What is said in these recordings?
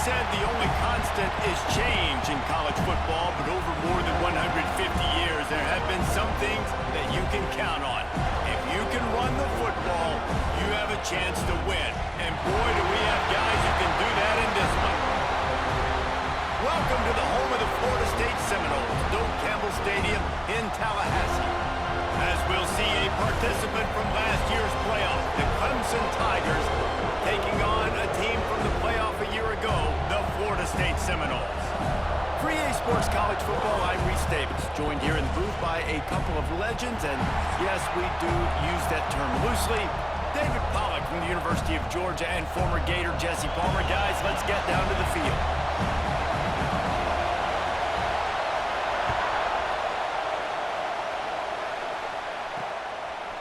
said the only constant is change in college football, but over more than 150 years, there have been some things that you can count on. If you can run the football, you have a chance to win. And boy, do we have guys who can do that in this one. Welcome to the home of the Florida State Seminoles, Doak Campbell Stadium in Tallahassee. As we'll see a participant from last year's playoff, the Clemson Tigers, taking on a team from the playoff a year ago, the Florida State Seminoles. For EA Sports College Football, I'm Reese Davis, joined here in the booth by a couple of legends, and yes, we do use that term loosely. David Pollack from the University of Georgia and former Gator Jesse Palmer. Guys, let's get down to the field.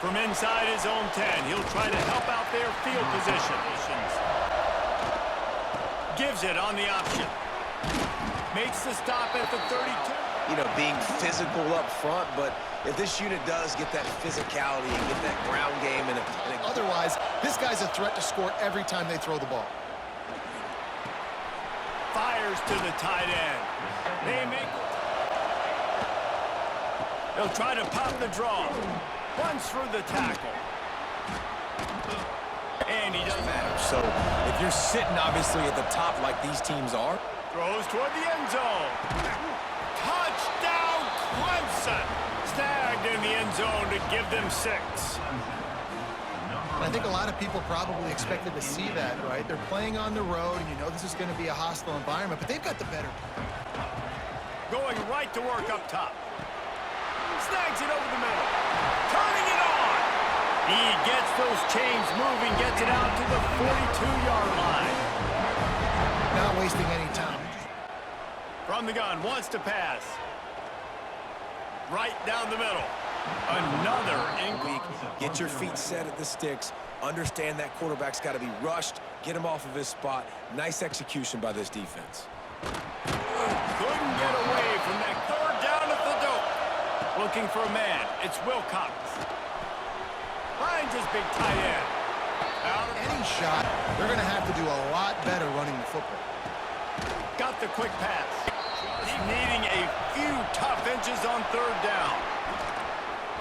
From inside his own 10, he'll try to help out their field positions. Gives it on the option. Makes the stop at the 32. You know, being physical up front, but if this unit does get that physicality and get that ground game and otherwise, this guy's a threat to score every time they throw the ball. Fires to the tight end. He'll try to pop the draw. Runs through the tackle. And he doesn't matter. So if you're sitting obviously at the top like these teams are. Throws toward the end zone. Touchdown Clemson. Snagged in the end zone to give them 6. I think a lot of people probably expected to see that, right? They're playing on the road, and you know this is going to be a hostile environment, but they've got the better. Going right to work up top. Snags it over the middle. Turning it on. He gets those chains moving, gets it out to the 42-yard line. Not wasting any time. From the gun, wants to pass. Right down the middle. Another week. Get your feet set at the sticks. Understand that quarterback's got to be rushed. Get him off of his spot. Nice execution by this defense. Couldn't get away from that third down at the dope. Looking for a man. It's Wilcox. Finds his big tight end. Out of any shot, they're going to have to do a lot better running the football. Got the quick pass. Just needing a few tough inches on third down.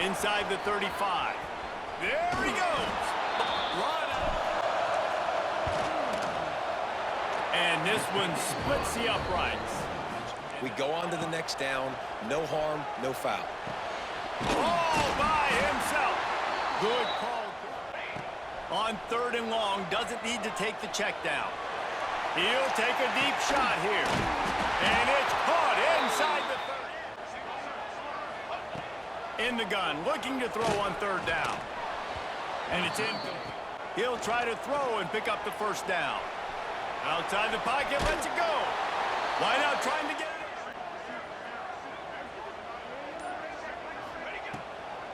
Inside the 35. There he goes. Run. And this one splits the uprights. We go on to the next down. No harm, no foul. All by himself. Good call. On third and long, doesn't need to take the check down. He'll take a deep shot here. And it's caught inside the 30. In the gun, looking to throw on third down. And it's incomplete. He'll try to throw and pick up the first down. Outside the pocket, lets it go. Why not trying to get it?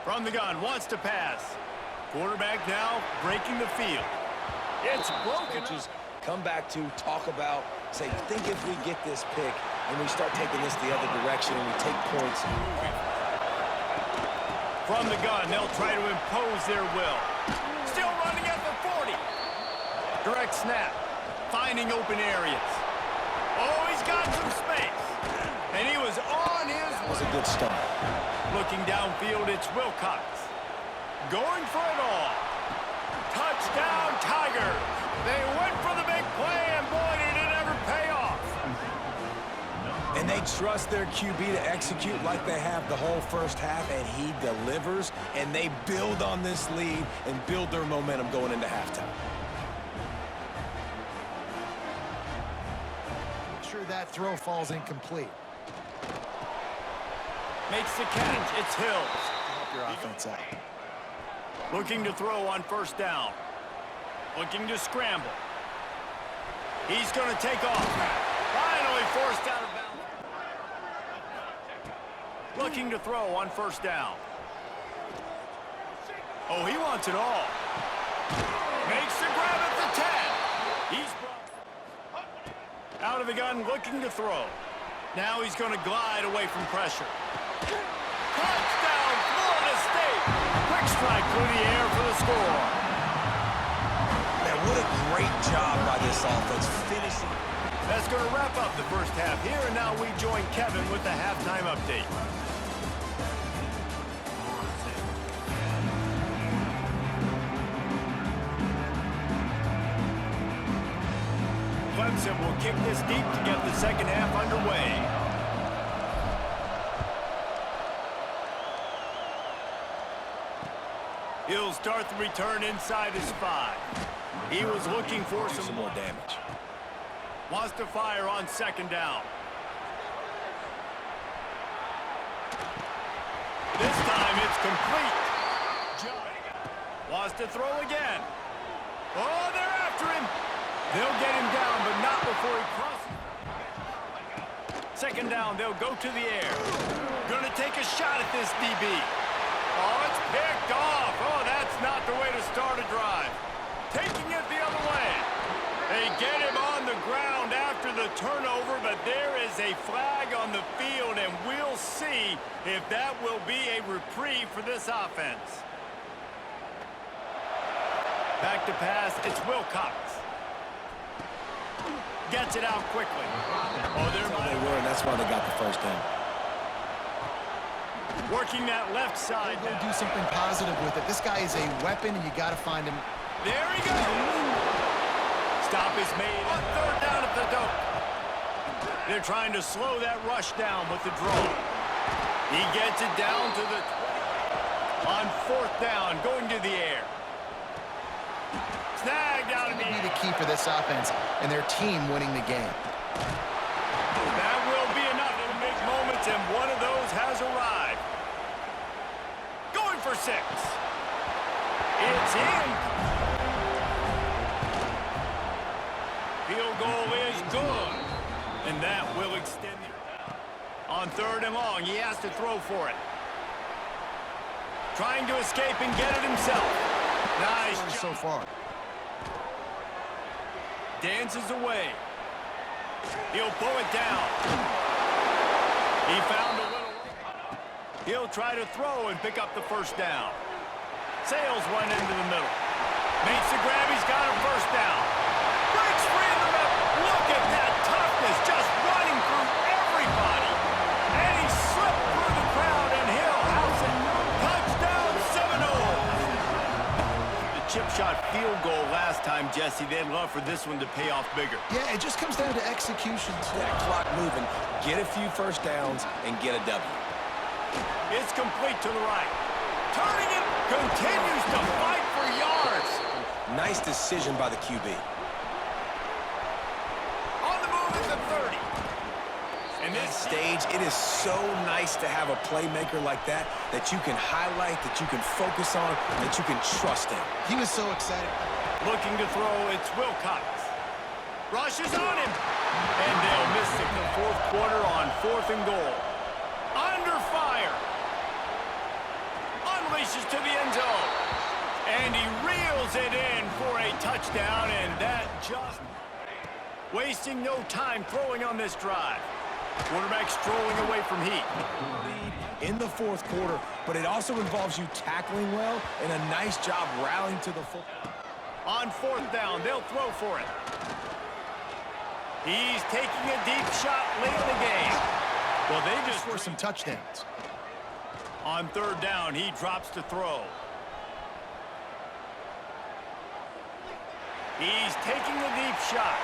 From the gun, wants to pass. Quarterback now breaking the field. It's broken. Come back to talk about, say, think if we get this pick and we start taking this the other direction and we take points. From the gun, they'll try to impose their will. Still running at the 40. Direct snap. Finding open areas. Oh, he's got some space. And he was on his way. That was a good start. Looking downfield, it's Wilcox. Going for it all. Touchdown, Tigers. They went for the big play, and boy, did it ever pay off. And they trust their QB to execute like they have the whole first half, and he delivers, and they build on this lead and build their momentum going into halftime. Sure that throw falls incomplete. Makes the catch. It's Hills. Help your offense out. Looking to throw on first down. Looking to scramble. He's going to take off. Finally forced out of bounds. Looking to throw on first down. Oh, he wants it all. Makes the grab at the 10. He's out of the gun, looking to throw. Now he's going to glide away from pressure. Touchdown, Florida State. Quick strike through the air for the score. Man, what a great job by this offense finishing. That's going to wrap up the first half here, and now we join Kevin with the halftime update. Clemson will kick this deep to get the second half underway. He'll start the return inside his 5. He was looking for some more damage. Wants to fire on second down. This time it's complete. Wants to throw again. Oh, they're after him. They'll get him down, but not before he crosses. Second down, they'll go to the air. Gonna take a shot at this DB. Oh, it's picked off. Oh, that's not the way to start a drive. Taking it the other way. They get him on the ground after the turnover, but there is a flag on the field, and we'll see if that will be a reprieve for this offense. Back to pass, it's Wilcox. Gets it out quickly. Oh, That's how they were, and that's why they got the first down. Working that left side. Go do something positive with it. This guy is a weapon, and you got to find him. There he goes. Stop is made on third down at the dope. They're trying to slow that rush down with the draw. He gets it down to the... On fourth down, going to the air. Snagged out of the... Be the key for this offense and their team winning the game. That will be enough in big moments, and one of those has arrived. Going for 6. It's in. Field goal is good, and that will extend it. On third and long, he has to throw for it. Trying to escape and get it himself. Nice So far. Dances away. He'll pull it down. He found a little. He'll try to throw and pick up the first down. Sails one into the middle. Makes the grab. He's got a first down. Breaks free in the middle. Look at that toughness, just running through everybody. And he slipped through the crowd, and he'll house it. Touchdown, Seminoles. The chip shot field goal last time, Jesse. They'd love for this one to pay off bigger. Yeah, it just comes down to execution. That clock moving, get a few first downs, and get a W. It's complete to the right. Turning it, continues to fight for yards. Nice decision by the QB. On the move at the 30. And this Stage, it is so nice to have a playmaker like that you can highlight, that you can focus on, that you can trust in. He was so excited. looking to throw, it's Wilcox. Rushes on him. And they'll miss it in the fourth quarter on 4th and goal. Under fire. Unleashes to the end zone. And he reels it in for a touchdown, and that just wasting no time throwing on this drive. Quarterback strolling away from heat. Lead in the fourth quarter, but it also involves you tackling well and a nice job rallying to the football. On 4th down, they'll throw for it. He's taking a deep shot late in the game. Well, they just For some touchdowns. On 3rd down, he drops to throw. He's taking a deep shot.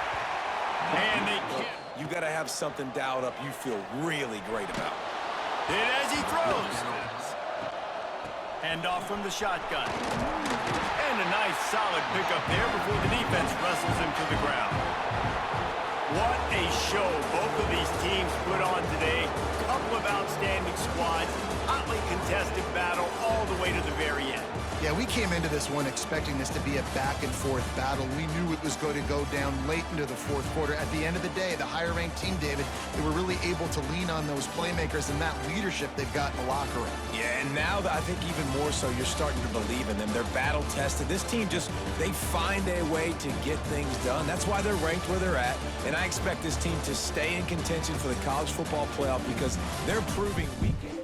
And they can't. You got to have something dialed up you feel really great about. And as he throws. Hand off from the shotgun. And a nice solid pickup there before the defense wrestles him to the ground. What a show both of these teams put on today. Couple of outstanding squads. Hotly contested battle all the way to the very end. Yeah, we came into this one expecting this to be a back-and-forth battle. We knew it was going to go down late into the fourth quarter. At the end of the day, the higher-ranked team, David, they were really able to lean on those playmakers and that leadership they've got in the locker room. Yeah, and now I think even more so, you're starting to believe in them. They're battle-tested. This team they find a way to get things done. That's why they're ranked where they're at. And I expect this team to stay in contention for the college football playoff because they're proving week in.